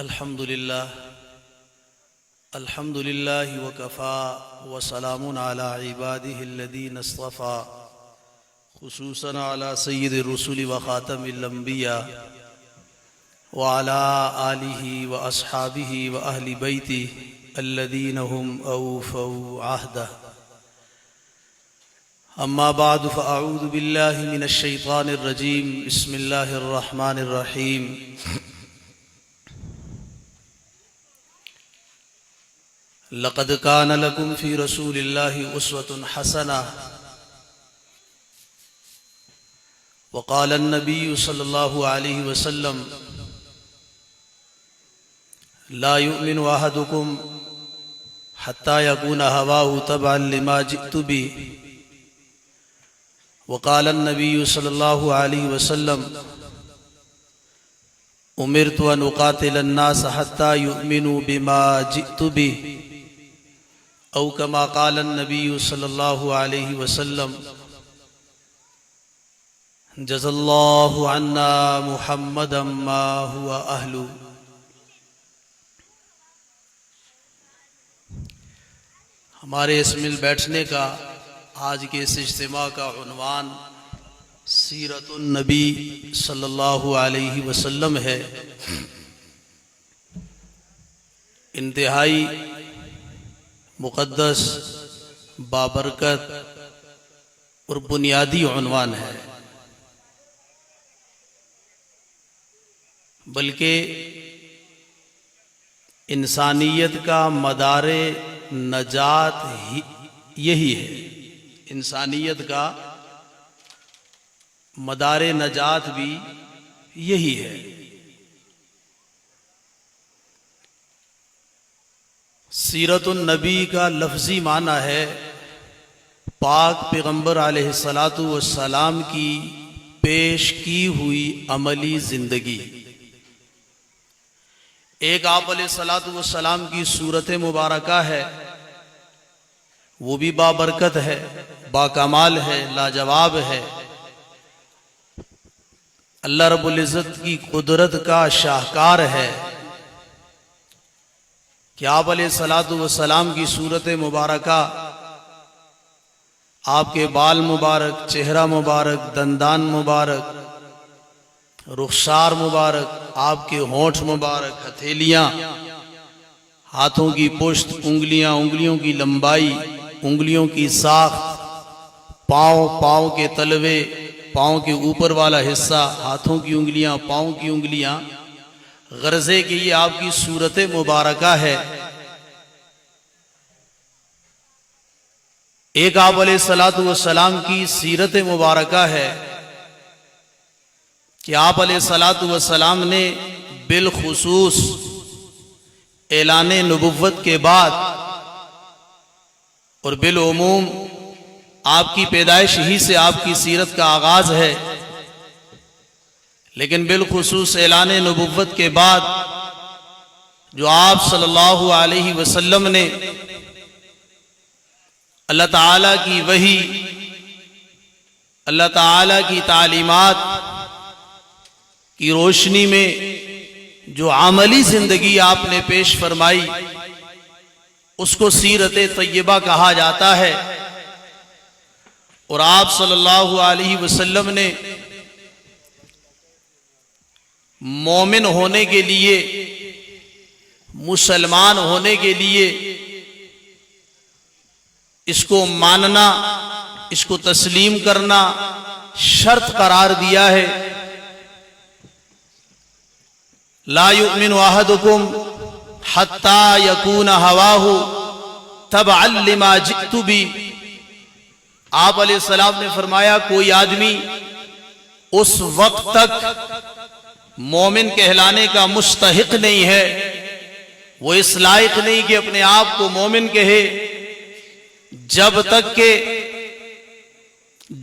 الحمد لله وكفى وسلام على عباده الذين اصطفى خصوصا على سيد الرسل وخاتم الأنبياء وعلى آله وأصحابه وأهل بيته الذين هم أوفوا عهده. أما بعد فأعوذ بالله من الشيطان الرجيم. بسم الله الرحمن الرحيم. لقد كان لكم في رسول الله أسوة حسنة. وقال النبي صلى الله عليه وسلم: لا يؤمن أحدكم حتى يكون هواه تبعا لما جئت به. وقال النبي صلى الله عليه وسلم: أمرت أن أقاتل الناس حتى يؤمنوا بما جئت به، أو كما قال النبي صلى الله عليه وسلم. جزا الله عنا محمدا ما هو أهله. ہمارے اس مل بیٹھنے کا آج کے اس اجتماع کا عنوان سیرت النبی صلی اللہ علیہ وسلم ہے. انتہائی مقدس، بابرکت اور بنیادی عنوان ہے، بلکہ انسانیت کا مدار نجات یہی ہے. انسانیت کا مدار نجات بھی یہی ہے. سیرت النبی کا لفظی معنی ہے پاک پیغمبر علیہ الصلاۃ والسلام کی پیش کی ہوئی عملی زندگی. ایک آپ علیہ الصلاۃ والسلام کی صورت مبارکہ ہے، وہ بھی بابرکت ہے، باکمال ہے، لاجواب ہے. اللہ رب العزت کی قدرت کا شاہکار ہے کہ آپ علیہ الصلاۃ والسلام کی صورت مبارکہ، آپ کے بال مبارک، چہرہ مبارک، دندان مبارک، رخسار مبارک، آپ کے ہونٹ مبارک، ہتھیلیاں، ہاتھوں کی پشت، انگلیاں، انگلیوں کی لمبائی، انگلیوں کی ساخت، پاؤں کے تلوے، پاؤں کے اوپر والا حصہ، ہاتھوں کی انگلیاں، پاؤں کی انگلیاں، غرضے کہ یہ آپ کی صورت مبارکہ ہے. ایک آپ علیہ الصلاۃ والسلام کی سیرت مبارکہ ہے کہ آپ علیہ الصلاۃ والسلام نے بالخصوص اعلان نبوت کے بعد اور بالعموم آپ کی پیدائش ہی سے آپ کی سیرت کا آغاز ہے، لیکن بالخصوص اعلان نبوت کے بعد جو آپ صلی اللہ علیہ وسلم نے اللہ تعالیٰ کی وحی، اللہ تعالیٰ کی تعلیمات کی روشنی میں جو عملی زندگی آپ نے پیش فرمائی، اس کو سیرت طیبہ کہا جاتا ہے. اور آپ صلی اللہ علیہ وسلم نے مومن ہونے کے لیے، مسلمان ہونے کے لیے اس کو ماننا، اس کو تسلیم کرنا شرط قرار دیا ہے. لا یؤمن احدکم حتی یکون ہواہ تبعا لما جئت بی. آپ علیہ السلام نے فرمایا کوئی آدمی اس وقت تک مومن کہلانے کا مستحق نہیں ہے، وہ اس لائق نہیں کہ اپنے آپ کو مومن کہے، جب تک کہ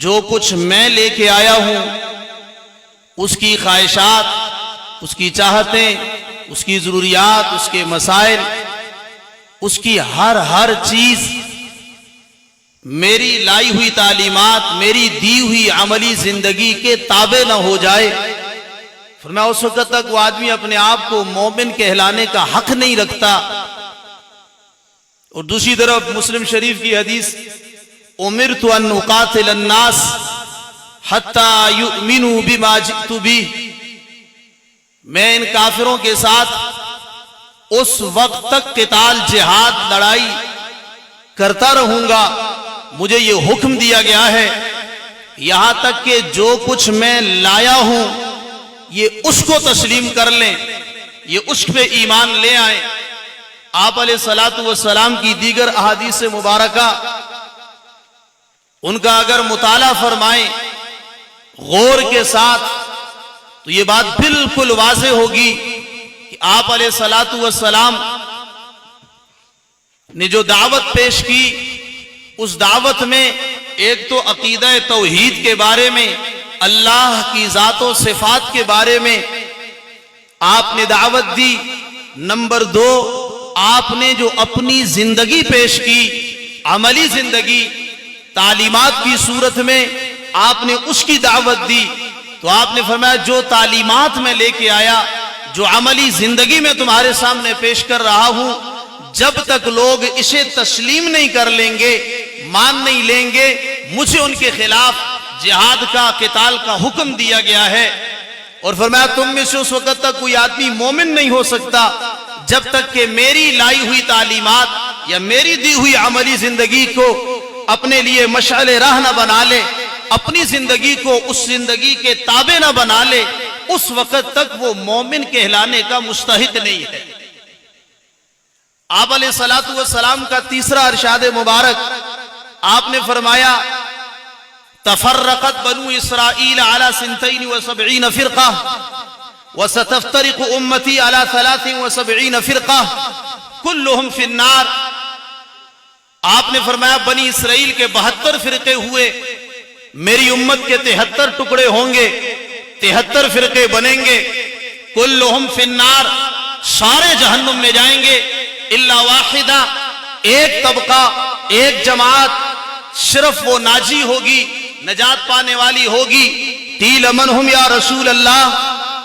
جو کچھ میں لے کے آیا ہوں، اس کی خواہشات، اس کی چاہتیں، اس کی ضروریات، اس کے مسائل، اس کی ہر چیز میری لائی ہوئی تعلیمات، میری دی ہوئی عملی زندگی کے تابع نہ ہو جائے، فرمایا اس وقت تک وہ آدمی اپنے آپ کو مومن کہلانے کا حق نہیں رکھتا. اور دوسری طرف مسلم شریف کی حدیث امرت ان اقاتل الناس حتی یؤمنوا بما جئت بہ، میں ان کافروں کے ساتھ اس وقت تک قتال جہاد لڑائی کرتا رہوں گا، مجھے یہ حکم دیا گیا ہے یہاں تک کہ جو کچھ میں لایا ہوں یہ اس کو تسلیم کر لیں، یہ اس پہ ایمان لے آئیں. آپ علیہ الصلوۃ والسلام کی دیگر احادیث مبارکہ ان کا اگر مطالعہ فرمائیں غور کے ساتھ تو یہ بات بالکل واضح ہوگی کہ آپ علیہ الصلوۃ والسلام نے جو دعوت پیش کی اس دعوت میں ایک تو عقیدہ توحید کے بارے میں، اللہ کی ذات و صفات کے بارے میں آپ نے دعوت دی. نمبر 2، آپ نے جو اپنی زندگی پیش کی، عملی زندگی، تعلیمات کی صورت میں آپ نے اس کی دعوت دی. تو آپ نے فرمایا جو تعلیمات میں لے کے آیا، جو عملی زندگی میں تمہارے سامنے پیش کر رہا ہوں، جب تک لوگ اسے تسلیم نہیں کر لیں گے، مان نہیں لیں گے، مجھے ان کے خلاف جہاد کا، قتال کا حکم دیا گیا ہے. اور فرمایا تم میں سے اس وقت تک کوئی آدمی مومن نہیں ہو سکتا جب تک کہ میری لائی ہوئی تعلیمات یا میری دی ہوئی عملی زندگی کو اپنے لیے مشعل راہ نہ بنا لے، اپنی زندگی کو اس زندگی کے تابع نہ بنا لے، اس وقت تک وہ مومن کہلانے کا مستحق نہیں ہے. آپ علیہ الصلوۃ والسلام کا تیسرا ارشاد مبارک، آپ نے فرمایا تفرقت بنو اسرائیل علی 72 فرقہ وستفترق امتی علی 73 فرقہ کلہم فی النار. آپ نے فرمایا بنی اسرائیل کے 72 فرقے ہوئے، میری امت کے 73 ٹکڑے ہوں گے، 73 فرقے بنیں گے، کلہم فی النار، سارے جہنم میں جائیں گے، الا واحدہ، ایک طبقہ، ایک جماعت صرف وہ ناجی ہوگی، نجات پانے والی ہوگی. قیل من ہم یا رسول اللہ،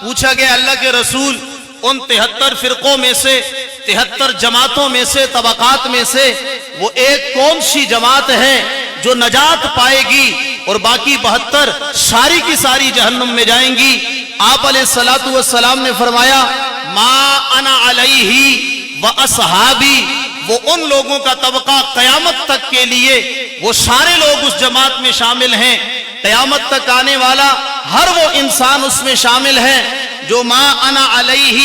پوچھا گیا اللہ کے رسول ان 73 فرقوں میں سے، 73 جماعتوں میں سے، طبقات میں سے وہ ایک کون سی جماعت ہے جو نجات پائے گی اور باقی 72 ساری کی ساری جہنم میں جائیں گی؟ آپ علیہ الصلوۃ والسلام نے فرمایا ما انا علیہ و اصحابی، وہ ان لوگوں کا طبقہ قیامت تک کے لیے وہ سارے لوگ اس جماعت میں شامل ہیں، قیامت تک آنے والا ہر وہ انسان اس میں شامل ہے جو ما انا علیہ،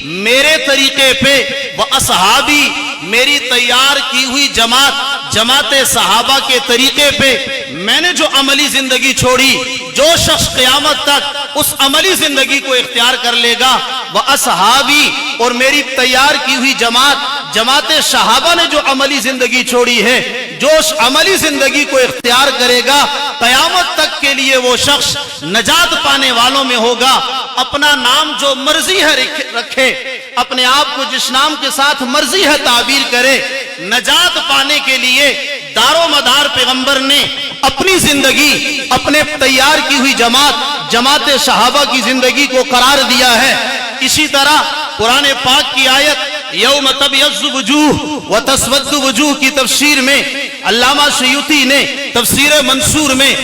میرے طریقے پہ، وہ اصحابی، میری تیار کی ہوئی جماعت صحابہ کے طریقے پہ میں نے جو عملی زندگی چھوڑی، جو شخص قیامت تک اس عملی زندگی کو اختیار کر لے گا، وہ اصحابی، اور میری تیار کی ہوئی جماعت صحابہ نے جو عملی زندگی چھوڑی ہے، جو اس عملی زندگی کو اختیار کرے گا قیامت تک کے لیے وہ شخص نجات پانے والوں میں ہوگا. اپنا نام جو مرضی ہے رکھے، اپنے آپ کو جس نام کے ساتھ مرضی ہے تعبیر کرے، نجات پانے کے لیے دار و مدار پیغمبر نے اپنی زندگی، اپنے تیار کی ہوئی جماعت صحابہ کی زندگی کو قرار دیا ہے. اسی طرح قرآن پاک کی آیت یوم تبیض وجوہ وتسود وجوہ کی تفسیر میں علامہ سیوطی نے تفسیر منصور میں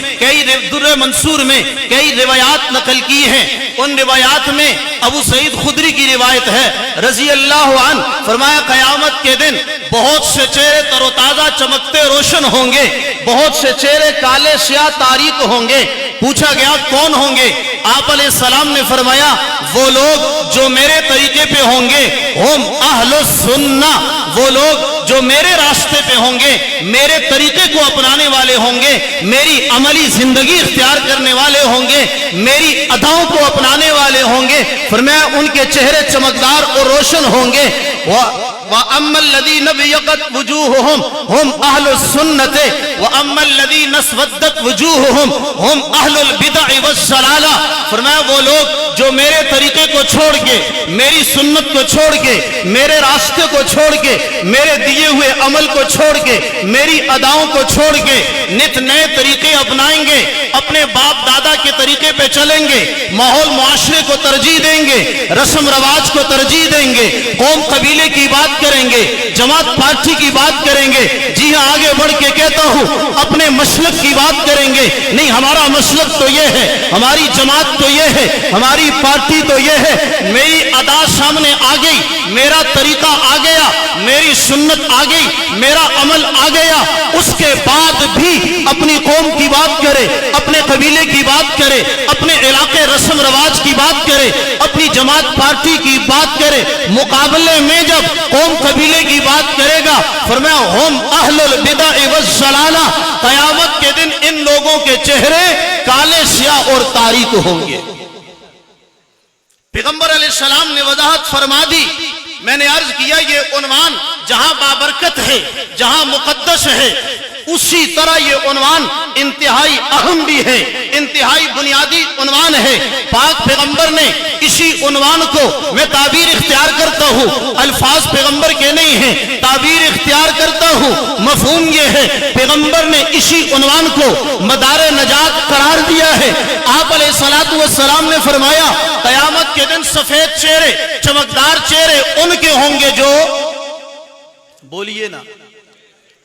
در منصور میں کئی روایات نقل کی ہیں. ان روایات میں ابو سعید خدری کی روایت ہے رضی اللہ عنہ، فرمایا قیامت کے دن بہت سے چہرے تر و تازہ چمکتے روشن ہوں گے، بہت سے چہرے کالے سیاہ تاریک ہوں گے. پوچھا گیا کون ہوں گے؟ آپ علیہ السلام نے فرمایا وہ لوگ جو میرے طریقے پہ ہوں گے، ہم اہل السنہ، وہ لوگ جو میرے راستے پہ ہوں گے، میرے طریقے کو اپنانے والے ہوں گے، میری عملی زندگی اختیار کرنے والے ہوں گے، میری اداؤں کو اپنانے والے ہوں گے. فرمایا ان کے چہرے چمکدار اور روشن ہوں گے. وَأَمَّا الَّذِينَ بِيَضَّتْ وُجُوهُهُمْ هُمْ أَهْلُ السُّنَّةِ وَأَمَّا الَّذِينَ اسْوَدَّتْ وُجُوهُهُمْ هُمْ أَهْلُ الْبِدْعِ وَالضَّلَالَةِ۔ فرمایا وہ لوگ جو میرے طریقے کو چھوڑ کے، میری سنت کو چھوڑ کے، میرے راستے کو چھوڑ کے، میرے دیے ہوئے عمل کو چھوڑ کے، میری اداؤں کو چھوڑ کے نت نئے طریقے اپنائیں گے، اپنے باپ دادا کے طریقے پہ چلیں گے، ماحول معاشرے کو ترجیح دیں گے، رسم رواج کو ترجیح دیں گے، قوم قبیلے کی بات کریں گے، جماعت پارٹی کی بات کریں گے، جی ہاں آگے بڑھ کے کہتا ہوں اپنے مسلک کی بات کریں گے، نہیں ہمارا مسلک تو یہ ہے، ہماری جماعت تو یہ ہے، ہماری پارٹی تو یہ ہے، میری ادا سامنے آ گئی، میرا طریقہ آ گیا، میری سنت آ گئی، میرا عمل آ گیا، اس کے بعد بھی اپنی قوم کی بات کرے، اپنے قبیلے کی بات کرے، اپنے علاقے رسم رواج کی بات کرے، اپنی جماعت پارٹی کی بات کرے، مقابلے میں جب قوم قبیلے کی بات کرے گا، فرمایا ہم اہل البدع والضلالہ، قیامت کے دن ان لوگوں کے چہرے کالے سیاہ اور تاریک ہوں گے۔ پیغمبر علیہ السلام نے وضاحت فرما دی، میں نے عرض کیا یہ عنوان جہاں بابرکت ہے، جہاں مقدس ہے، اسی طرح یہ عنوان انتہائی اہم بھی ہے، انتہائی بنیادی عنوان ہے۔ پاک پیغمبر نے اسی عنوان کو، میں تعبیر اختیار کرتا ہوں، الفاظ پیغمبر کے نہیں ہیں، تعبیر اختیار کرتا ہوں، مفہوم یہ ہے پیغمبر نے اسی عنوان کو مدار نجات قرار دیا ہے۔ آپ علیہ السلام نے فرمایا قیامت کے دن سفید چہرے، چمکدار چہرے ان کے ہوں گے جو، بولیے نا،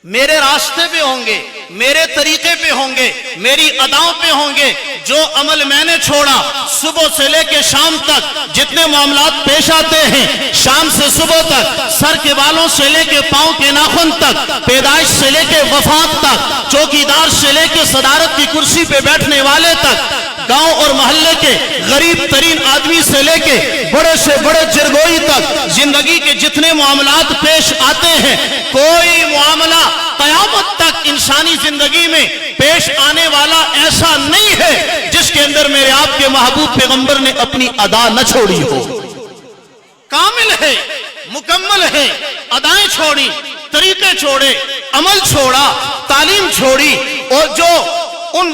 میرے راستے پہ ہوں گے، میرے طریقے پہ ہوں گے، میری اداؤں پہ ہوں گے، جو عمل میں نے چھوڑا صبح سے لے کے شام تک، جتنے معاملات پیش آتے ہیں شام سے صبح تک، سر کے بالوں سے لے کے پاؤں کے ناخن تک، پیدائش سے لے کے وفات تک، چوکیدار سے لے کے صدارت کی کرسی پہ بیٹھنے والے تک، گاؤں اور محلے کے غریب ترین آدمی سے لے کے بڑے سے بڑے جرگوئی تک، زندگی کے جتنے معاملات پیش آتے ہیں، کوئی معاملہ قیامت تک انسانی زندگی میں پیش آنے والا ایسا نہیں ہے جس کے اندر میرے آپ کے محبوب پیغمبر نے اپنی ادا نہ چھوڑی ہو۔ کامل ہے، مکمل ہے، ادائیں چھوڑی، طریقے چھوڑے، عمل چھوڑا، تعلیم چھوڑی، اور جو ان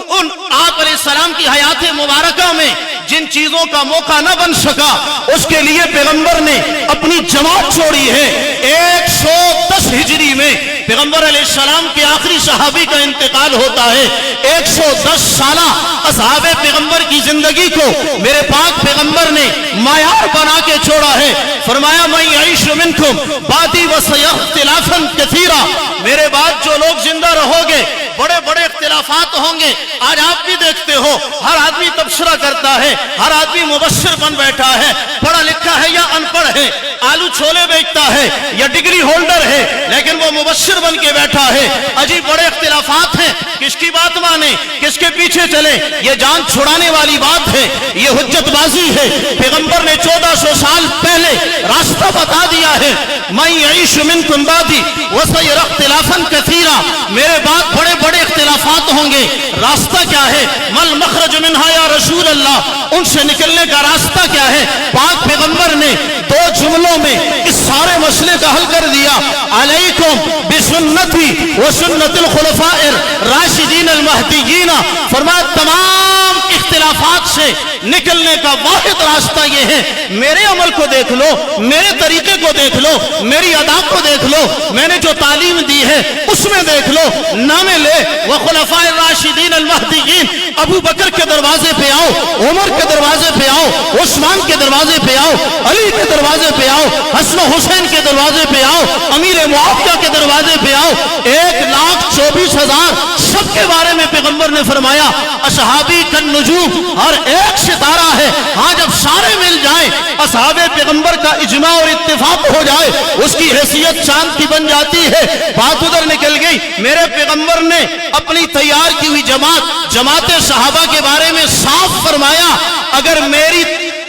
آپ علیہ السلام کی حیات مبارکہ میں جن چیزوں کا موقع نہ بن سکا، اس کے لیے پیغمبر نے اپنی جماعت چھوڑی ہے۔ 110 ہجری میں پیغمبر علیہ السلام کے آخری صحابی کا انتقال ہوتا ہے۔ 110 سالہ اصحاب پیغمبر کی زندگی کو میرے پاک پیغمبر نے معیار بنا کے چھوڑا ہے۔ فرمایا من یعیش منکم بعدی وسیرى اختلافا کثیرا، میرے بعد جو لوگ زندہ رہو گے بڑے بڑے اختلافات ہوں گے۔ آج آپ بھی دیکھتے ہو ہر آدمی تبصرہ کرتا ہے، ہر آدمی مبشر بن بیٹھا ہے، پڑھا لکھا ہے یا ان پڑھ ہے، آلو چھولے بیچتا ہے یا ڈگری ہولڈر ہے، لیکن وہ مبشر بن کے بیٹھا ہے۔ عجیب بڑے اختلافات ہیں، کس کی بات مانے، کس کے پیچھے چلے، یہ جان چھڑانے والی بات ہے، یہ حجت بازی ہے۔ پیغمبر نے 1400 سال پہلے راستہ بتا دیا ہے، من یعیش منکم بعدی وسیرى اختلافا کثیرا، میرے بعد بڑے بڑے اختلافات ہوں گے، راستہ کیا ہے؟ مل مخرج منہا یا رسول اللہ، ان سے نکلنے کا راستہ کیا ہے؟ پاک پیغمبر نے 2 جملوں میں اس سارے مسئلے کا حل کر دیا، علیکم بسنتی وسنت الخلفاء الراشدین المہدیین، فرمایا تمام اختلافات سے نکلنے کا واحد راستہ یہ ہے، میرے عمل کو دیکھ لو، میرے طریقے کو دیکھ لو، میری ادا کو دیکھ لو، میں نے جو تعلیم دی ہے اس میں دیکھ لو، نام لے وخلفاء الراشدین المہدیین، ابو بکر کے دروازے پہ آؤ، عمر کے دروازے پہ آؤ، عثمان کے دروازے پہ آؤ، علی کے دروازے پہ آؤ، حسن و حسین کے دروازے پہ آؤ، امیر معاویہ کے دروازے پہ آؤ، 1,24,000 سب کے بارے میں پیغمبر نے فرمایا اصحابی کن نجوم، ہر ایک ستارہ ہے۔ ہاں جب سارے مل جائیں، اصحاب پیغمبر کا اجماع اور اتفاق ہو جائے، اس کی حیثیت چاند کی بن جاتی ہے۔ بات ادھر نکل گئی، میرے پیغمبر نے اپنی تیار کی ہوئی جماعت صحابہ کے بارے میں صاف فرمایا، اگر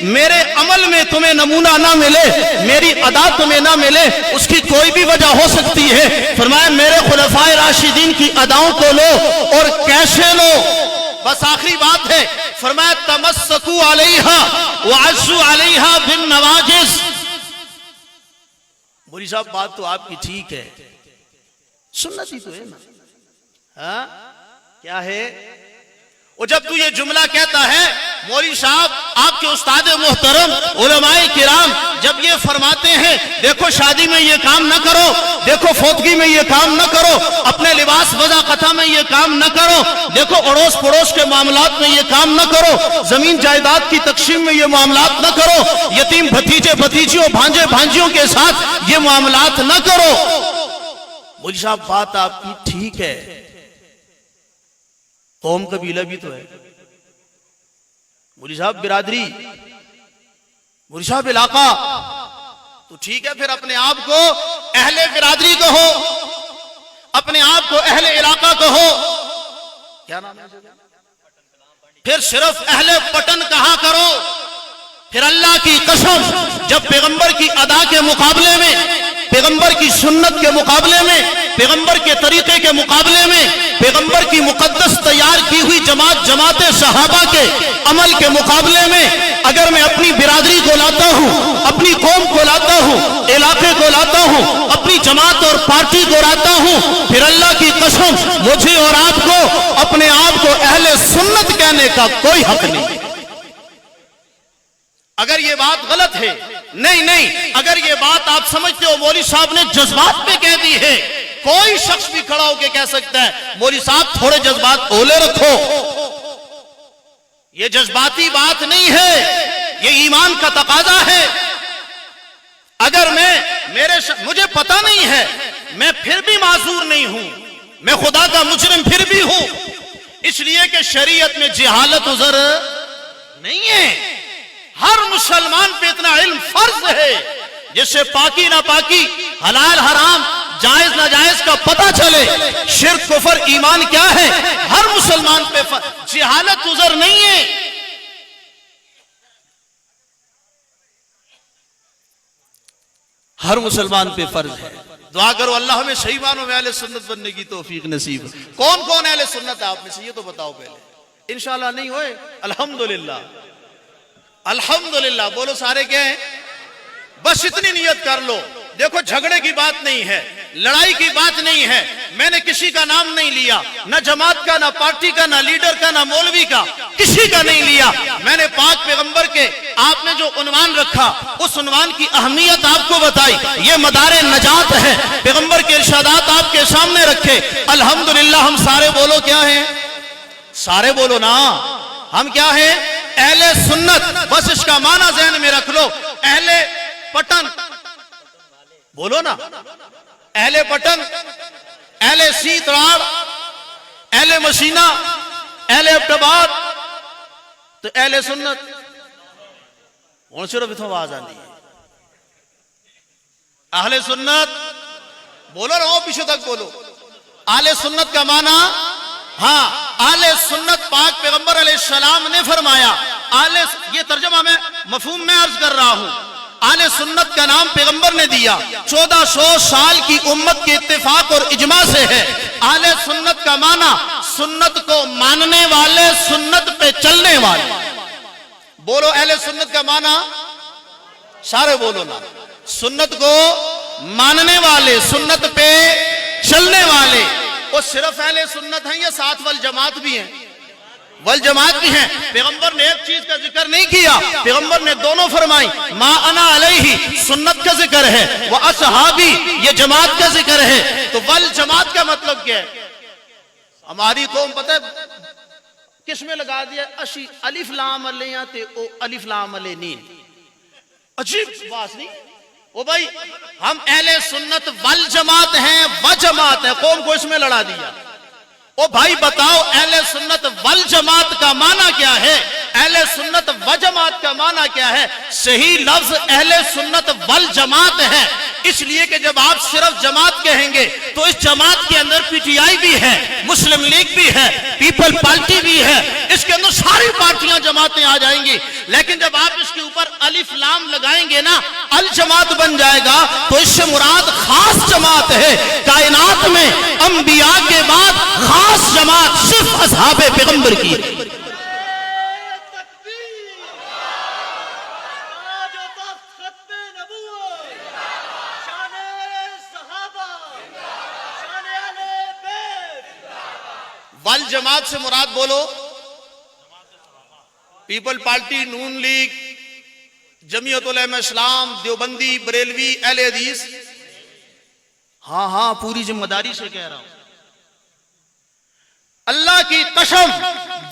میرے عمل میں تمہیں نمونہ نہ ملے، میری ادا تمہیں نہ ملے، اس کی کوئی بھی وجہ ہو سکتی ہے۔ فرمایا میرے خلفائے راشدین کی اداؤں کو لو، اور کیسے لو؟ بس آخری بات ہے، فرمایا تمسکوا علیہا وعزوا علیہا بالنواجذ، مولوی صاحب بات تو آپ کی ٹھیک ہے، سنت ہی تو ہے نا. ہاں کیا ہے؟ اور جب تو یہ جملہ کہتا ہے مولوی صاحب آپ کے استاد محترم علماء کرام جب یہ فرماتے ہیں دیکھو شادی میں یہ کام نہ کرو، دیکھو فوتگی میں یہ کام نہ کرو، اپنے لباس وضاقتہ میں یہ کام نہ کرو، دیکھو اڑوس پڑوس کے معاملات میں یہ کام نہ کرو، زمین جائیداد کی تقسیم میں یہ معاملات نہ کرو، یتیم بھتیجے بھتیجیوں بھانجے بھانجیوں کے ساتھ یہ معاملات نہ کرو. مولوی صاحب بات آپ کی ٹھیک ہے، قوم قبیلہ بھی تو ہے، مولوی صاحب برادری، مولوی صاحب علاقہ، تو ٹھیک ہے پھر اپنے آپ کو اہل برادری کہو، اپنے آپ کو اہل علاقہ کہو. کیا نام ہے؟ پھر صرف اہل پٹن کہا کرو. پھر اللہ کی قسم جب پیغمبر کی ادا کے مقابلے میں، پیغمبر کی سنت کے مقابلے میں، پیغمبر کے طریقے کے مقابلے میں، پیغمبر کی مقدس تیار کی ہوئی جماعت صحابہ کے عمل کے مقابلے میں اگر میں اپنی برادری کو لاتا ہوں، اپنی قوم کو لاتا ہوں، علاقے کو لاتا ہوں، اپنی جماعت اور پارٹی کو لاتا ہوں، پھر اللہ کی قسم مجھے اور آپ کو اپنے آپ کو اہل سنت کہنے کا کوئی حق نہیں. اگر یہ بات غلط ہے، نہیں، اگر یہ بات آپ سمجھتے ہو مولوی صاحب نے جذبات پہ کہہ دی ہے، کوئی شخص بھی کھڑا ہو کے کہہ سکتا ہے مولوی صاحب تھوڑے جذبات اولے رکھو. یہ جذباتی بات نہیں ہے، یہ ایمان کا تقاضا ہے. اگر مجھے پتہ نہیں ہے، میں پھر بھی معذور نہیں ہوں، میں خدا کا مجرم پھر بھی ہوں، اس لیے کہ شریعت میں جہالت عذر نہیں ہے. ہر مسلمان پہ اتنا علم فرض ہے جس سے پاکی ناپاکی، حلال حرام، جائز ناجائز کا پتہ چلے، شرک کفر ایمان کیا ہے، ہر مسلمان پہ جہالت عذر نہیں ہے. ہر مسلمان پہ فرض ہے. دعا کرو اللہ ہمیں صحیح معنوں میں اہل سنت بننے کی توفیق نصیب. کون اہل سنت ہے آپ میں سے یہ تو بتاؤ پہلے. انشاءاللہ نہیں ہوئے الحمدللہ، الحمدللہ بولو سارے کیا ہیں. بس اتنی نیت کر لو. دیکھو جھگڑے کی بات نہیں ہے، لڑائی کی بات نہیں ہے، میں نے کسی کا نام نہیں لیا، نہ جماعت کا، نہ پارٹی کا، نہ لیڈر کا، نہ مولوی کا، کسی کا نہیں لیا. میں نے پاک پیغمبر کے آپ نے جو عنوان رکھا اس عنوان کی اہمیت آپ کو بتائی. یہ مدار نجات ہے، پیغمبر کے ارشادات آپ کے سامنے رکھے. الحمدللہ ہم سارے بولو کیا ہیں؟ سارے بولو نا، ہم کیا ہیں؟ اہل سنت. بس اس کا معنی ذہن میں رکھ لو. اہل پٹن بولو نا، اہل پٹن، اہل سیتراڑ، اہل مشینہ، اہل ابٹباد، تو اہل سنت ہوں صرف اتنا آواز آنی ہے. اہل سنت بولو رہو، پیچھے تک بولو. اہل سنت کا معنی، ہاں اہل سنت پاک پیغمبر علیہ السلام نے فرمایا. یہ ترجمہ میں مفہوم میں عرض کر رہا ہوں. اہل سنت کا نام پیغمبر نے دیا، 1400 سال کی امت کے اتفاق اور اجماع سے ہے. اہل سنت کا معنی سنت کو ماننے والے، سنت پہ چلنے والے. بولو اہل سنت کا معنی، سارے بولو نا. سنت کو ماننے والے، سنت پہ چلنے والے. وہ صرف اہل سنت ہیں یا ساتھ والجماعت بھی ہیں؟ والجماعت بھی ہیں. پیغمبر نے ایک چیز کا ذکر نہیں کیا، پیغمبر نے دونوں فرمائی. ما انا علیہ سنت کا ذکر ہے، وہ اصحابی یہ جماعت کا ذکر ہے. تو والجماعت کا مطلب کیا ہے؟ ہماری قوم پتہ ہے کس میں لگا دیا؟ اشی الف لام علیہ تے او الف لام علیہ نین. عجیب بات نہیں. او بھائی ہم اہل سنت والجماعت ہیں، وجماعت ہے، قوم کو اس میں لڑا دیا. او بھائی بتاؤ اہل سنت والجماعت کا معنی کیا ہے؟ اہل سنت وجماعت کا معنی کیا ہے؟ صحیح لفظ اہل سنت والجماعت ہے. اس لیے کہ جب آپ صرف جماعت کہیں گے تو اس جماعت کے اندر پی ٹی آئی بھی ہے، مسلم لیگ بھی ہے، پیپل پارٹی بھی ہے، اس کے اندر ساری پارٹیاں جماعتیں آ جائیں گی. لیکن جب آپ اس کے اوپر الف لام لگائیں گے نا، الجماعت بن جائے گا. تو اس سے مراد خاص جماعت ہے. کائنات میں انبیاء کے بعد خاص جماعت صرف اصحاب پیغمبر کی. والجماعت سے مراد بولو پیپل پارٹی، نون لیگ، جمعیت علماء اسلام، دیوبندی، بریلوی، اہل حدیث. ہاں پوری ذمہ داری سے کہہ رہا ہوں. اللہ کی قسم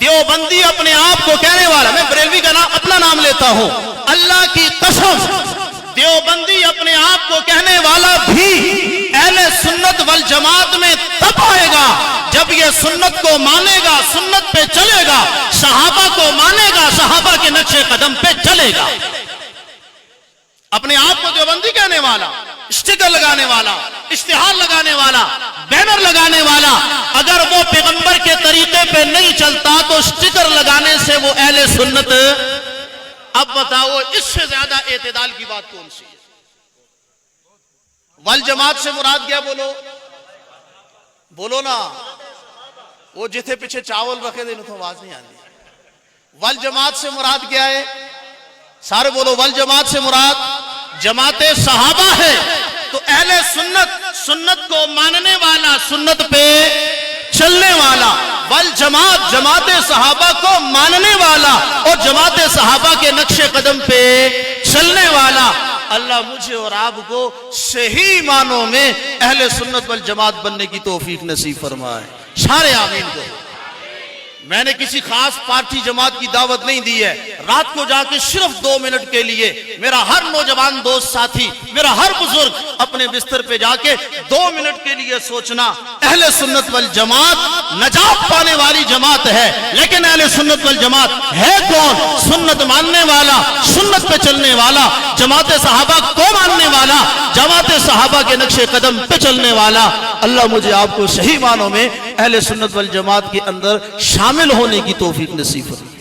دیوبندی اپنے آپ کو کہنے والا، میں بریلوی کا نام اپنا نام لیتا ہوں، اللہ کی قسم دیوبندی اپنے آپ کو کہنے والا بھی اہل سنت والجماعت میں تب آئے گا جب یہ سنت کو مانے گا، سنت پہ چلے گا، صحابہ کو مانے گا، صحابہ کے نقش قدم پہ چلے گا. اپنے آپ کو دیوبندی کہنے والا، اسٹیکر لگانے والا، اشتہار لگانے والا، بینر لگانے والا، اگر وہ پیغمبر کے طریقے پہ نہیں چلتا تو اسٹیکر لگانے سے وہ اہل سنت. اب بتاؤ اس سے زیادہ اعتدال کی بات کون سی ہے؟ والجماعت سے مراد کیا؟ بولو نا. وہ جتھے پیچھے چاول رکھے دے تو آواز نہیں آتی. والجماعت سے مراد کیا ہے؟ سارے بولو. والجماعت سے مراد جماعت صحابہ ہے. تو اہل سنت کو ماننے والا، سنت پہ چلنے والا. والجماعت جماعت صحابہ کو ماننے والا اور جماعت صحابہ کے نقش قدم پہ چلنے والا. اللہ مجھے اور آپ کو صحیح معنوں میں اہل سنت والجماعت بننے کی توفیق نصیب فرمائے. سارے آمین کو. میں نے کسی خاص پارٹی جماعت کی دعوت نہیں دی ہے. رات کو جا کے صرف 2 منٹ کے لیے میرا ہر نوجوان دوست ساتھی، میرا ہر بزرگ اپنے بستر پہ جا کے 2 منٹ کے لیے سوچنا، اہل سنت والجماعت نجات پانے والی جماعت ہے، لیکن اہل سنت والجماعت ہے کون؟ سنت ماننے والا، سنت پہ چلنے والا، جماعت صحابہ کو ماننے والا، جماعت صحابہ کے نقش قدم پہ چلنے والا. اللہ مجھے آپ کو صحیح معنوں میں اہل سنت والجماعت کے اندر شامل ہونے کی توفیق نصیب فرمائے.